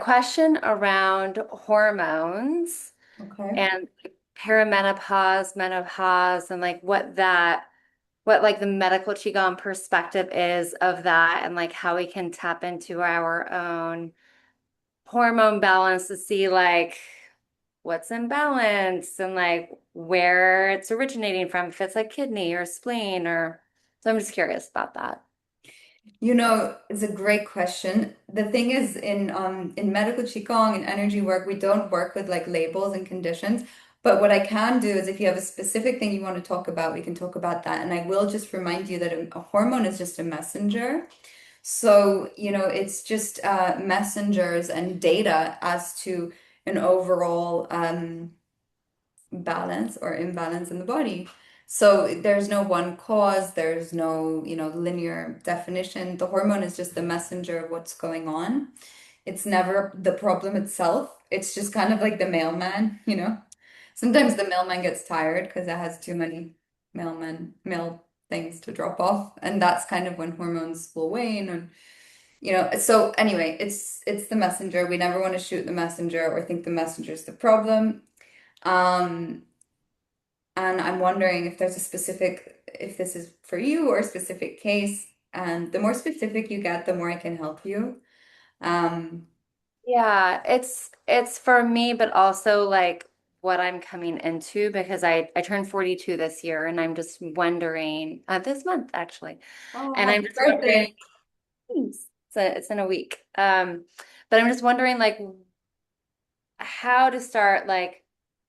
question around hormones Okay. and perimenopause, menopause, and like what like the medical Qigong perspective is of that, and like how we can tap into our own hormone balance to see like what's in balance and like where it's originating from, if it's like kidney or spleen or so I'm just curious about that. It's a great question. The thing is, in medical qigong and energy work, we don't work with like labels and conditions. But what I can do is if you have a specific thing you want to talk about, we can talk about that. And I will just remind you that a hormone is just a messenger. So, it's just messengers and data as to an overall balance or imbalance in the body. So there's no one cause, there's no, linear definition. The hormone is just the messenger of what's going on. It's never the problem itself. It's just kind of like the mailman. Sometimes the mailman gets tired because it has too many mail things to drop off. And that's kind of when hormones will wane so anyway, it's the messenger. We never want to shoot the messenger or think the messenger is the problem. Um, and I'm wondering if this is for you or a specific case. And the more specific you get, the more I can help you. Um, Yeah, it's for me, but also like what I'm coming into because I turned 42 this year and I'm just wondering this month actually. oh, And I'm happy just wondering, birthday. thanks. It's in a week. But I'm just wondering like how to start like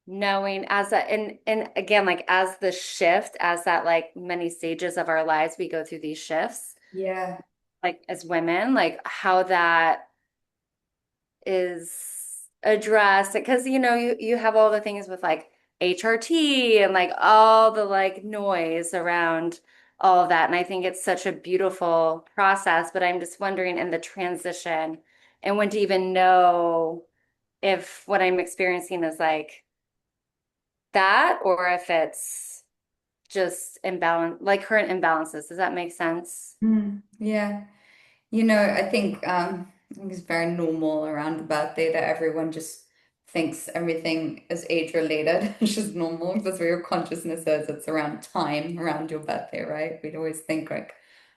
knowing as a and again like as the shift as that like many stages of our lives we go through these shifts Yeah. like as women like how that is addressed because you have all the things with like HRT and like all the like noise around all of that and I think it's such a beautiful process but I'm just wondering in the transition and when to even know if what I'm experiencing is like that or if it's just imbalance like current imbalances. Does that make sense? Yeah. I think it's very normal around the birthday that everyone just thinks everything is age related. It's just normal. That's where your consciousness is. It's around time, around your birthday, right? We'd always think like,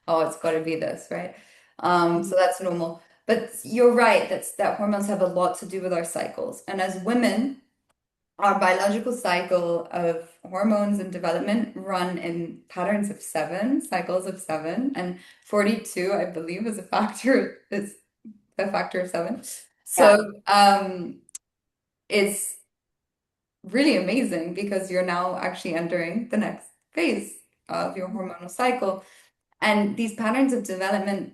oh, it's got to be this, right? So that's normal. But you're right. That hormones have a lot to do with our cycles. And as women, our biological cycle of hormones and development run in patterns of seven, cycles of seven, and 42, I believe, is a factor of seven. Yeah. So it's really amazing because you're now actually entering the next phase of your hormonal cycle. And these patterns of development,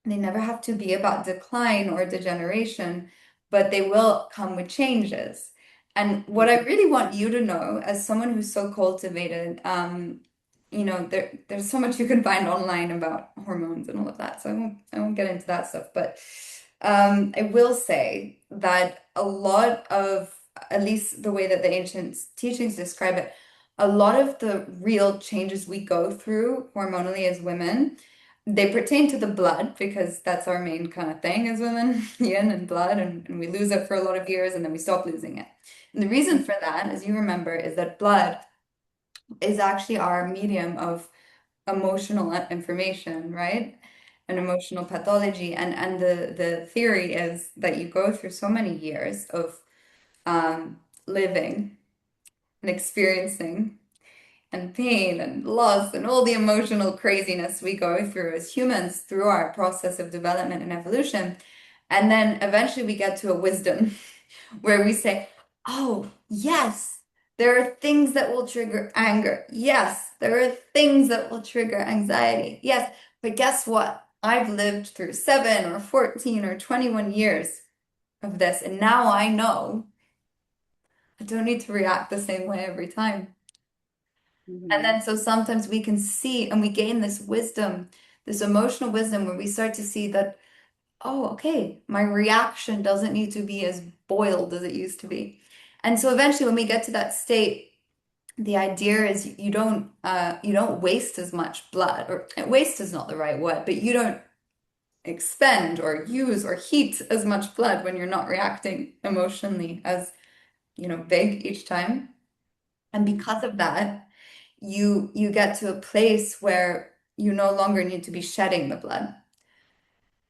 they never have to be about decline or degeneration, but they will come with changes. And what I really want you to know, as someone who's so cultivated, there's so much you can find online about hormones and all of that. So I won't get into that stuff. But I will say that a lot of, at least the way that the ancient teachings describe it, a lot of the real changes we go through hormonally as women, they pertain to the blood because that's our main kind of thing as women, yin and blood, and we lose it for a lot of years and then we stop losing it. And the reason for that, as you remember, is that blood is actually our medium of emotional information, right? And emotional pathology. And the theory is that you go through so many years of living and experiencing and pain and loss and all the emotional craziness we go through as humans through our process of development and evolution. And then eventually we get to a wisdom where we say, oh, yes, there are things that will trigger anger. Yes, there are things that will trigger anxiety. Yes, but guess what? I've lived through 7 or 14 or 21 years of this, and now I know I don't need to react the same way every time. And Mhm. then so sometimes we can see and we gain this wisdom, this emotional wisdom where we start to see that, oh, okay, my reaction doesn't need to be as boiled as it used to be. And so eventually when we get to that state, the idea is you don't waste as much blood, or waste is not the right word, but you don't expend or use or heat as much blood when you're not reacting emotionally as, big each time. And because of that, you get to a place where you no longer need to be shedding the blood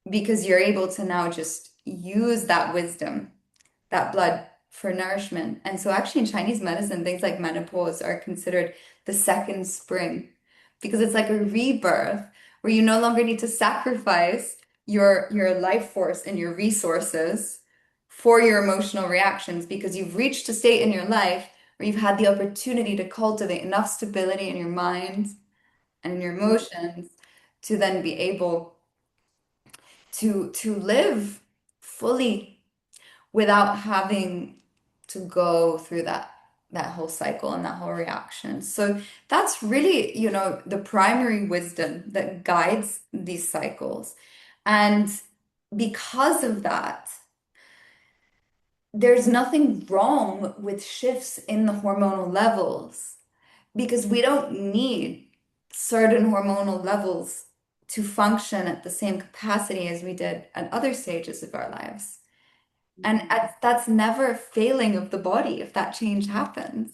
because you're able to now just use that wisdom, that blood for nourishment. And so actually in Chinese medicine, things like menopause are considered the second spring because it's like a rebirth where you no longer need to sacrifice your life force and your resources for your emotional reactions because you've reached a state in your life where you've had the opportunity to cultivate enough stability in your mind and in your emotions to then be able to live fully without having to go through that whole cycle and that whole reaction. So that's really, the primary wisdom that guides these cycles. And because of that, there's nothing wrong with shifts in the hormonal levels because we don't need certain hormonal levels to function at the same capacity as we did at other stages of our lives. And that's never a failing of the body if that change happens.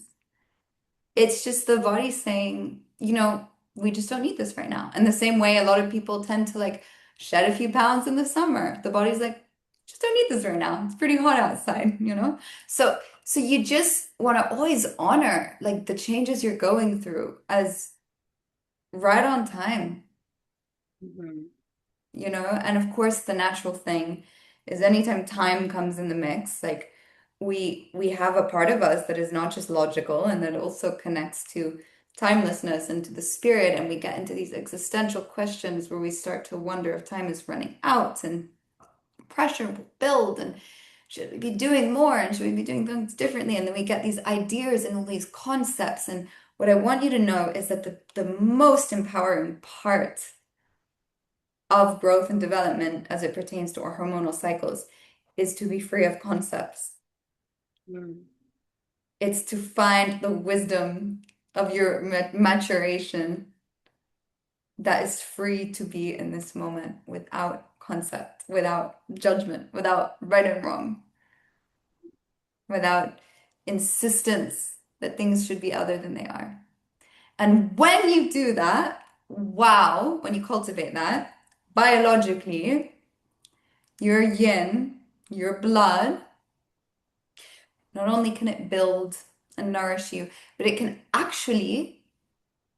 It's just the body saying, we just don't need this right now. And the same way a lot of people tend to like shed a few pounds in the summer. The body's like, just don't need this right now. It's pretty hot outside. So you just want to always honor like the changes you're going through as right on time. Mhm. And of course the natural thing is anytime time comes in the mix, like we have a part of us that is not just logical and that also connects to timelessness and to the spirit, and we get into these existential questions where we start to wonder if time is running out and pressure will build and should we be doing more and should we be doing things differently, and then we get these ideas and all these concepts. And what I want you to know is that the most empowering part of growth and development as it pertains to our hormonal cycles is to be free of concepts. Mhm. It's to find the wisdom of your maturation that is free to be in this moment without concept, without judgment, without right and wrong, without insistence that things should be other than they are. And when you do that, wow, when you cultivate that, biologically, your yin, your blood, not only can it build and nourish you, but it can actually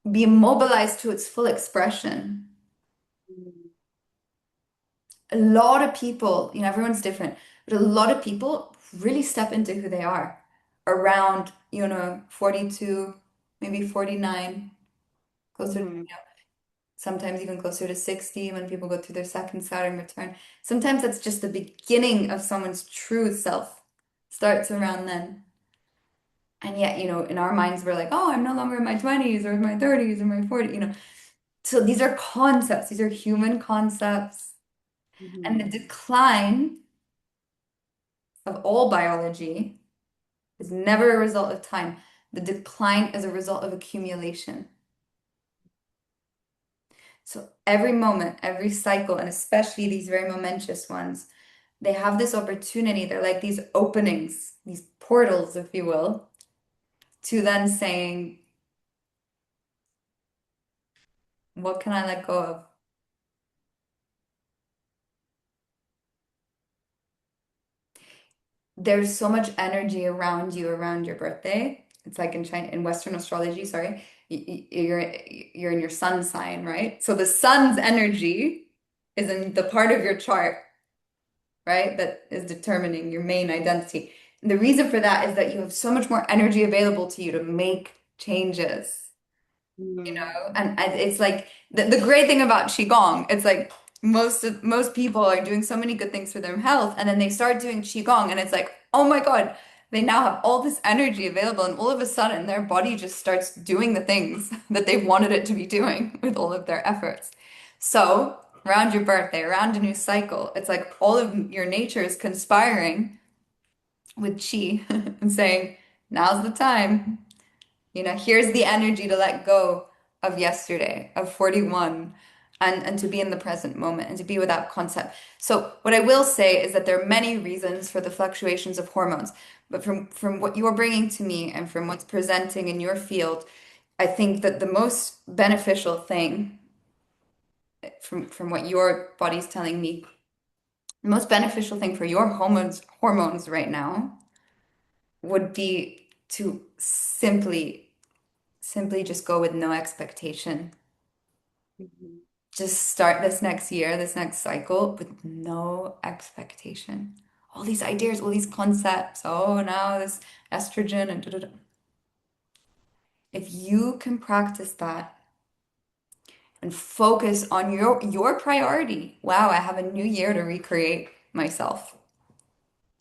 be mobilized to its full expression. Mhm. A lot of people, everyone's different, but a lot of people really step into who they are around, 42, maybe 49, closer, Mhm. sometimes even closer to 60 when people go through their second Saturn return. Sometimes that's just the beginning of someone's true self, starts around then. And yet, in our minds, we're like, oh, I'm no longer in my 20s or my 30s or my 40s. So these are concepts, these are human concepts. And the Mhm. decline of all biology is never a result of time. The decline is a result of accumulation. So every moment, every cycle, and especially these very momentous ones, they have this opportunity. They're like these openings, these portals, if you will, to then saying, what can I let go of? There's so much energy around you around your birthday. It's like in China, in Western astrology, sorry, you're in your sun sign, right? So the sun's energy is in the part of your chart, right? That is determining your main identity. And the reason for that is that you have so much more energy available to you to make changes. Mhm. And it's like the great thing about Qigong, it's like most people are doing so many good things for their health, and then they start doing Qigong, and it's like, oh my God, they now have all this energy available, and all of a sudden their body just starts doing the things that they wanted it to be doing with all of their efforts. So around your birthday, around a new cycle, it's like all of your nature is conspiring with Qi and saying, now's the time. Here's the energy to let go of yesterday, of 41, and to be in the present moment and to be with that concept. So what I will say is that there are many reasons for the fluctuations of hormones, but from what you're bringing to me and from what's presenting in your field, I think that the most beneficial thing from what your body's telling me, the most beneficial thing for your hormones right now would be to simply just go with no expectation. Mhm. Just start this next year, this next cycle with no expectation. All these ideas, all these concepts. Oh, now this estrogen and da, da, da. If you can practice that and focus on your priority. Wow, I have a new year to recreate myself.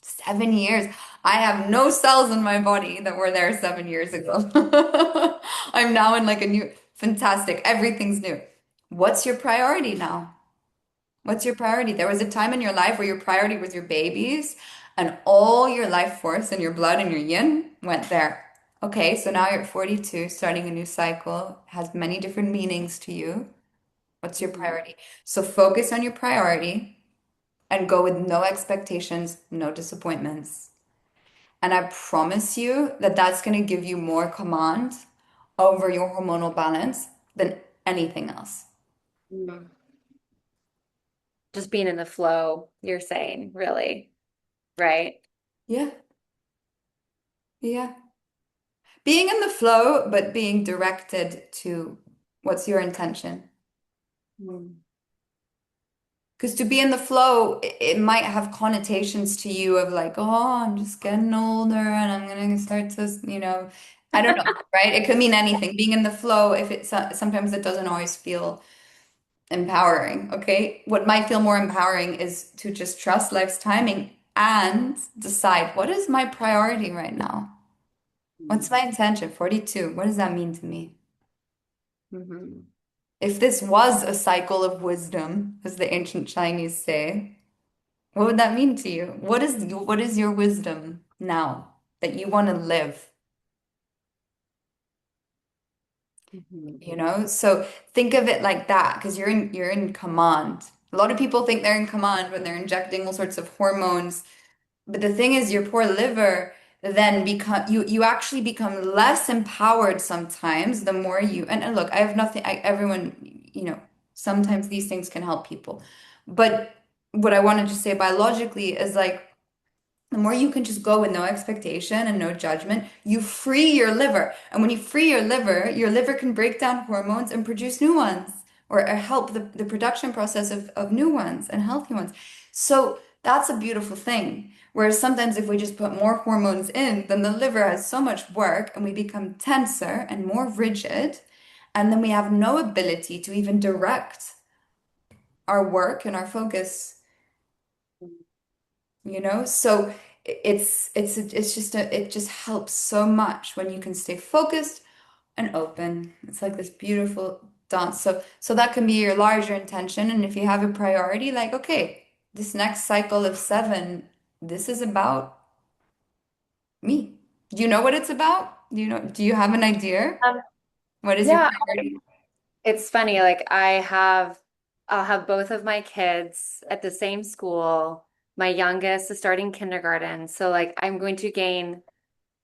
7 years. I have no cells in my body that were there 7 years ago. I'm now in like a new, fantastic, everything's new. What's your priority now? What's your priority? There was a time in your life where your priority was your babies and all your life force and your blood and your yin went there. Okay, so now you're at 42, starting a new cycle, has many different meanings to you. What's your Mhm. priority? So focus on your priority and go with no expectations, no disappointments. And I promise you that that's going to give you more command over your hormonal balance than anything else. Mhm. Just being in the flow, you're saying, really, right? Yeah, yeah. Being in the flow, but being directed to what's your intention. Mm. Because to be in the flow, it might have connotations to you of like, oh, I'm just getting older and I'm gonna start to, I don't know, right? It could mean anything. Being in the flow, if it's sometimes it doesn't always feel empowering, okay? What might feel more empowering is to just trust life's timing and decide what is my priority right now? What's my intention? 42. What does that mean to me? Mhm. If this was a cycle of wisdom, as the ancient Chinese say, what would that mean to you? What is your wisdom now that you want to live? Mhm. So think of it like that because you're in command. A lot of people think they're in command when they're injecting all sorts of hormones. But the thing is, your poor liver then become you actually become less empowered sometimes the more you and look, I have nothing everyone, sometimes these things can help people. But what I wanted to say biologically is like the more you can just go with no expectation and no judgment, you free your liver. And when you free your liver can break down hormones and produce new ones or help the production process of new ones and healthy ones. So that's a beautiful thing. Whereas sometimes if we just put more hormones in, then the liver has so much work and we become tenser and more rigid. And then we have no ability to even direct our work and our focus. So it just helps so much when you can stay focused and open. It's like this beautiful dance. So that can be your larger intention. And if you have a priority, like, okay, this next cycle of 7, this is about me. Do you know what it's about? Do you have an idea? Um, What is your yeah, priority? it's funny. I'll have both of my kids at the same school. My youngest is starting kindergarten. So like I'm going to gain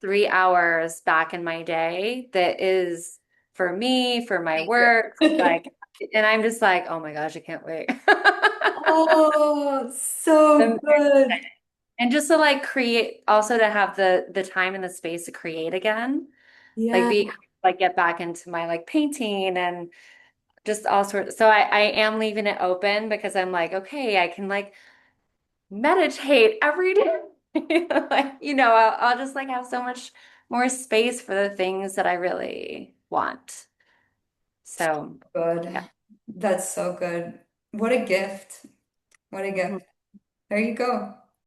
3 hours back in my day that is for me, for my work, like, and I'm just like, oh my gosh, I can't wait. Oh, so Um, good. And just to like create, also to have the time and the space to create again, like Yeah, be like get back into my like painting and just all sorts. So I am leaving it open because I'm like, okay, I can like meditate every day. Like, I'll just like have so much more space for the things that I really want. So, good. yeah. That's so good. What a gift. What a Mhm. gift. There you go.